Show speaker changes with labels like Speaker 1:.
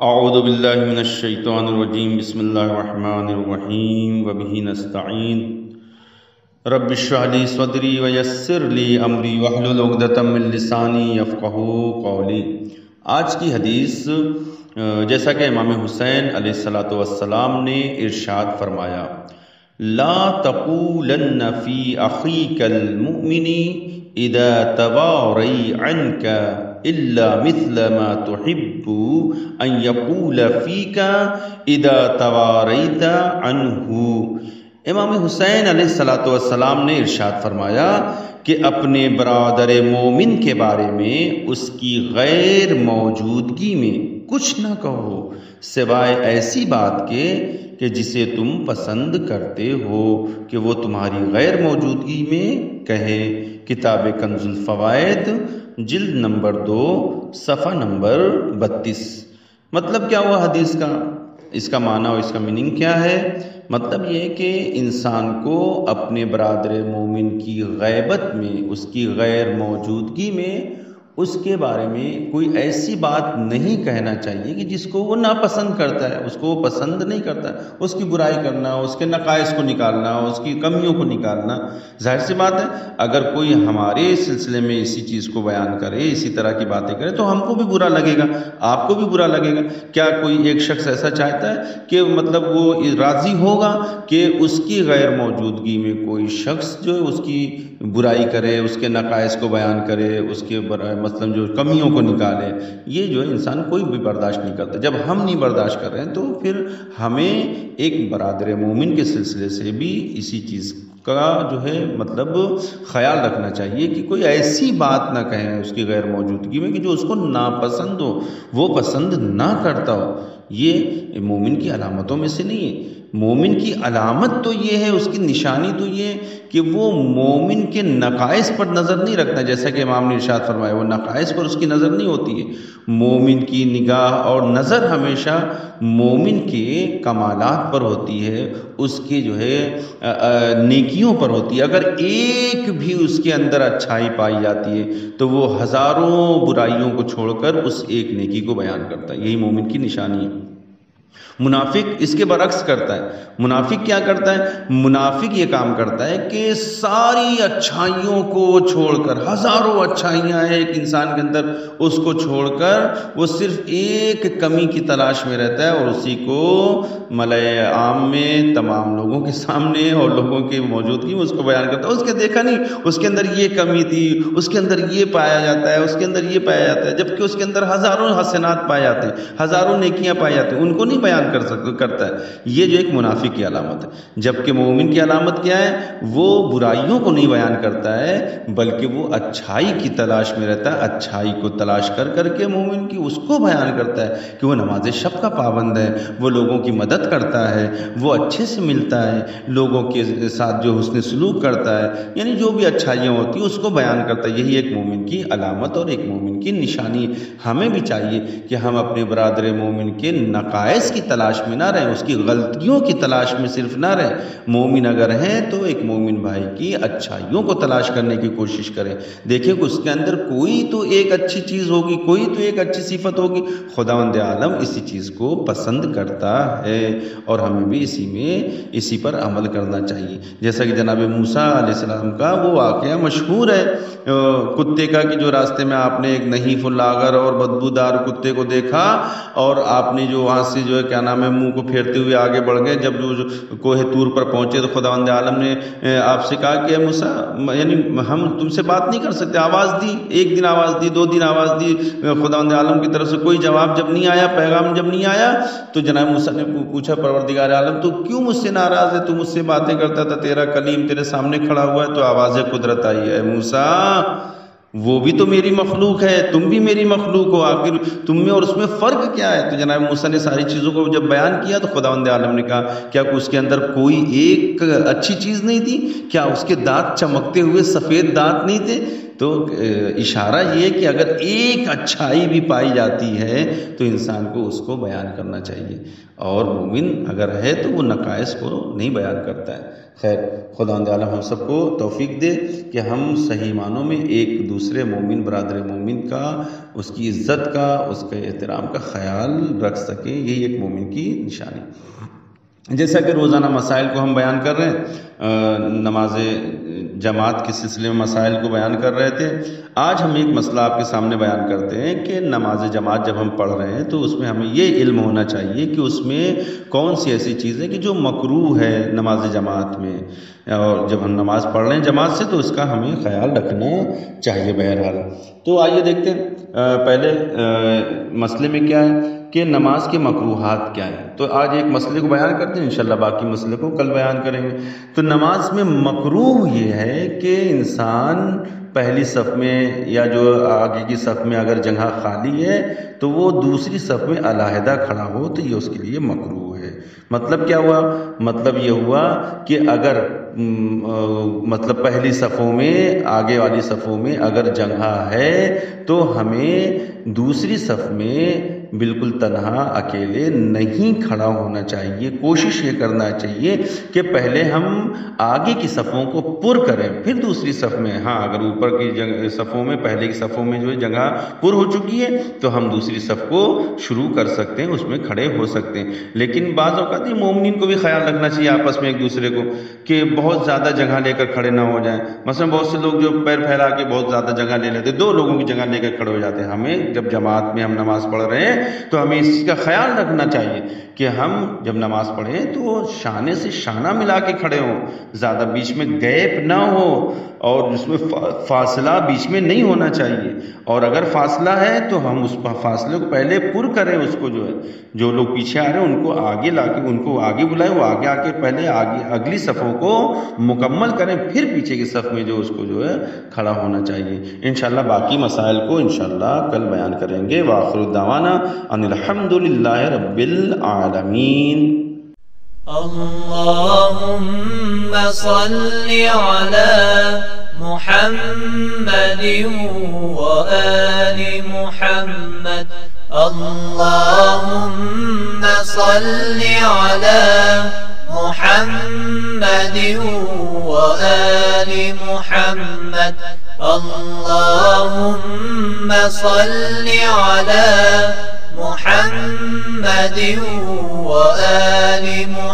Speaker 1: اعوذ باللہ من الشیطان الرجیم بسم اللہ الرحمن الرحیم وبہ نستعین رب اشرح لی صدری ویسر لی امری واحلل عقدۃ من لسانی یفقہوا قولی۔ آج کی حدیث جیسا کہ امام حسین علیہ السلام نے ارشاد فرمایا، لا تقولن فی اخیک المؤمن اذا تباری عنک الا مثل ما تحب ان يقول فيك اذا تواريت عنه۔ امام حسین علیہ السلام نے ارشاد فرمایا کہ اپنے برادر مومن کے بارے میں اس کی غیر موجودگی میں کچھ نہ کہو سوائے ایسی بات کے کہ جسے تم پسند کرتے ہو کہ وہ تمہاری غیر موجودگی میں کہے۔ کتاب کنز الفوائد جلد نمبر 2 صفحہ نمبر 32۔ مطلب کیا ہوا حدیث کا، اس کا معنی اور اس کا میننگ کیا ہے؟ مطلب یہ کہ انسان کو اپنے برادر مومن کی غیبت میں، اس کی غیر موجودگی میں اس کے بارے میں کوئی ایسی بات نہیں کہنا چاہیے کہ جس کو وہ ناپسند کرتا ہے، اس کو وہ پسند نہیں کرتا ہے، اس کی برائی کرنا، اس کے نقائص کو نکالنا، اس کی کمیوں کو نکالنا۔ ظاہر سی بات ہے اگر کوئی ہمارے سلسلے میں اسی چیز کو بیان کرے، اسی طرح کی باتیں کرے تو ہم کو بھی برا لگے گا، آپ کو بھی برا لگے گا۔ کیا کوئی ایک شخص ایسا چاہتا ہے کہ مطلب وہ راضی ہوگا کہ اس کی غیر موجودگی میں کوئی شخص جو ہے اس کی برائی کرے، اس کے نقائص کو بیان کرے، اس کے مثلا جو کمیوں کو نکالے؟ یہ جو ہے انسان کوئی بھی برداشت نہیں کرتا۔ جب ہم نہیں برداشت کر رہے ہیں تو پھر ہمیں ایک برادر مومن کے سلسلے سے بھی اسی چیز کا جو ہے مطلب خیال رکھنا چاہیے کہ کوئی ایسی بات نہ کہیں اس کی غیر موجودگی میں کہ جو اس کو ناپسند ہو، وہ پسند نہ کرتا ہو۔ یہ مومن کی علامتوں میں سے نہیں ہے۔ مومن کی علامت تو یہ ہے، اس کی نشانی تو یہ ہے کہ وہ مومن کے نقائص پر نظر نہیں رکھتا، جیسا کہ امام نے ارشاد فرمایا وہ نقائص پر اس کی نظر نہیں ہوتی ہے۔ مومن کی نگاہ اور نظر ہمیشہ مومن کے کمالات پر ہوتی ہے، اس کے جو ہے نیکیوں پر ہوتی ہے۔ اگر ایک بھی اس کے اندر اچھائی پائی جاتی ہے تو وہ ہزاروں برائیوں کو چھوڑ کر اس ایک نیکی کو بیان کرتا ہے۔ یہی مومن کی نشانی ہے۔ منافق اس کے برعکس کرتا ہے۔ منافق کیا کرتا ہے؟ منافق یہ کام کرتا ہے کہ ساری اچھائیوں کو چھوڑ کر، ہزاروں اچھائیاں ہیں ایک انسان کے اندر، اس کو چھوڑ کر وہ صرف ایک کمی کی تلاش میں رہتا ہے اور اسی کو ملأ عام میں تمام لوگوں کے سامنے اور لوگوں کی موجودگی میں اس کو بیان کرتا ہے۔ اس کے دیکھا نہیں اس کے اندر یہ کمی تھی، اس کے اندر یہ پایا جاتا ہے، اس کے اندر یہ پایا جاتا ہے، جبکہ اس کے اندر ہزاروں حسنات پائے جاتے ہیں، ہزاروں نیکیاں پائی جاتی ہیں، ان کو نہیں بیان کرتا ہے۔ یہ جو ایک منافق کی علامت ہے۔ جبکہ مومن کی علامت کیا ہے؟ وہ برائیوں کو نہیں بیان کرتا ہے بلکہ وہ اچھائی کی تلاش میں رہتا ہے۔ اچھائی کو تلاش کر کر کے مومن کی اس کو بیان کرتا ہے کہ وہ نماز شب کا پابند ہے، وہ لوگوں کی مدد کرتا ہے، وہ اچھے سے ملتا ہے، لوگوں کے ساتھ جو حسن سلوک کرتا ہے، یعنی جو بھی اچھائیاں ہوتی ہیں اس کو بیان کرتا ہے۔ یہی ایک مومن کی علامت اور ایک مومن کی نشانی ہے۔ ہمیں بھی چاہیے کہ ہم اپنے برادر مومن کے نقائص کی تلاش میں نہ رہیں، اس کی غلطیوں کی تلاش میں صرف نہ رہیں۔ مومن اگر ہیں تو ایک مومن بھائی کی اچھائیوں کو تلاش کرنے کی کوشش کریں۔ دیکھیں کہ اس کے اندر کوئی تو ایک اچھی چیز ہوگی، کوئی تو ایک اچھی صفت ہوگی، خداوند عالم اسی چیز کو پسند کرتا ہے اور ہمیں بھی اسی پر عمل کرنا چاہیے۔ جیسا کہ جناب موسیٰ علیہ السلام کا وہ واقعہ مشہور ہے کتے کا، کہ جو راستے میں آپ نے ایک نحیف اللاغر اور بدبودار کتے کو دیکھا اور آپ نے جو وہاں سے جو ہے کیا نام ہے منہ کو پھیرتے ہوئے آگے بڑھ گئے۔ جب جو کوہ طور پر پہنچے تو خداوند عالم نے آپ سے کہا کہ موسیٰ یعنی ہم تم سے بات نہیں کر سکتے۔ آواز دی، ایک دن آواز دی، 2 دن آواز دی، خداوند عالم کی طرف سے کوئی جواب جب نہیں آیا، پیغام جب نہیں آیا تو جناب موسیٰ نے پوچھا پروردگار عالم تو کیوں مجھ سے ناراض ہے؟ تو مجھ سے باتیں کرتا تھا، تیرا کلیم تیرے سامنے کھڑا ہوا ہے تو آواز قدرت آئی ہے۔ موسیٰ وہ بھی تو میری مخلوق ہے، تم بھی میری مخلوق ہو، آخر تم میں اور اس میں فرق کیا ہے؟ تو جناب موسیٰ نے ساری چیزوں کو جب بیان کیا تو خداوند عالم نے کہا کیا اس کے اندر کوئی ایک اچھی چیز نہیں تھی؟ کیا اس کے دانت چمکتے ہوئے سفید دانت نہیں تھے؟ تو اشارہ یہ کہ اگر ایک اچھائی بھی پائی جاتی ہے تو انسان کو اس کو بیان کرنا چاہیے، اور مومن اگر ہے تو وہ نقائص کو نہیں بیان کرتا ہے۔ خیر، خداوند عالم ہم سب کو توفیق دے کہ ہم صحیح معنوں میں ایک دوسرے مومن برادر مومن کا، اس کی عزت کا، اس کے احترام کا خیال رکھ سکیں، یہی ایک مومن کی نشانی۔ جیسا کہ روزانہ مسائل کو ہم بیان کر رہے ہیں، نماز جماعت کے سلسلے میں مسائل کو بیان کر رہے تھے، آج ہم ایک مسئلہ آپ کے سامنے بیان کرتے ہیں کہ نماز جماعت جب ہم پڑھ رہے ہیں تو اس میں ہمیں یہ علم ہونا چاہیے کہ اس میں کون سی ایسی چیز ہے کہ جو مکروہ ہے نماز جماعت میں، اور جب ہم نماز پڑھ رہے ہیں جماعت سے تو اس کا ہمیں خیال رکھنا چاہیے بہرحال۔ تو آئیے دیکھتے ہیں پہلے مسئلے میں کیا ہے کہ نماز کے مکروہات کیا ہیں۔ تو آج ایک مسئلے کو بیان کرتے ہیں، انشاءاللہ باقی مسئلے کو کل بیان کریں گے۔ تو نماز میں مکروہ یہ ہے کہ انسان پہلی صف میں یا جو آگے کی صف میں اگر جگہ خالی ہے تو وہ دوسری صف میں علیحدہ کھڑا ہو تو یہ اس کے لیے مکروہ ہے۔ مطلب کیا ہوا؟ مطلب یہ ہوا کہ اگر مطلب پہلی صفوں میں، آگے والی صفوں میں اگر جگہ ہے تو ہمیں دوسری صف میں بالکل تنہا اکیلے نہیں کھڑا ہونا چاہیے۔ کوشش یہ کرنا چاہیے کہ پہلے ہم آگے کی صفوں کو پر کریں، پھر دوسری صف میں، ہاں اگر اوپر کی صفوں میں، پہلے کی صفوں میں جو ہے جگہ پر ہو چکی ہے تو ہم دوسری صف کو شروع کر سکتے ہیں، اس میں کھڑے ہو سکتے ہیں۔ لیکن بعض اوقات مومنین کو بھی خیال رکھنا چاہیے آپس میں ایک دوسرے کو کہ بہت زیادہ جگہ لے کر کھڑے نہ ہو جائیں۔ مثلا بہت سے لوگ جو پیر پھیلا کے بہت زیادہ جگہ لے لیتے، دو لوگوں کی جگہ لے کر کھڑے ہو جاتے ہیں۔ ہمیں جب جماعت میں ہم نماز پڑھ رہے ہیں تو ہمیں اس چیز کا خیال رکھنا چاہیے کہ ہم جب نماز پڑھیں تو شانے سے شانہ ملا کے کھڑے ہوں، زیادہ بیچ میں گیپ نہ ہو اور اس میں فاصلہ بیچ میں نہیں ہونا چاہیے، اور اگر فاصلہ ہے تو ہم اس فاصلے کو پہلے پر کریں، اس کو جو ہے جو لوگ پیچھے آ رہے ہیں ان کو آگے لا کے ان کو آگے بلائیں، وہ آگے آ کے پہلے آگے اگلی صفوں کو مکمل کریں، پھر پیچھے کی صف میں جو اس کو جو ہے کھڑا ہونا چاہیے۔ انشاءاللہ باقی مسائل کو انشاءاللہ کل بیان کریں گے۔ وآخر دعوانا ان الحمدللہ رب العالمین۔
Speaker 2: اللهم صل على محمد وآل محمد، اللهم صل على محمد وآل محمد، اللهم صل على محمد وآل محمد۔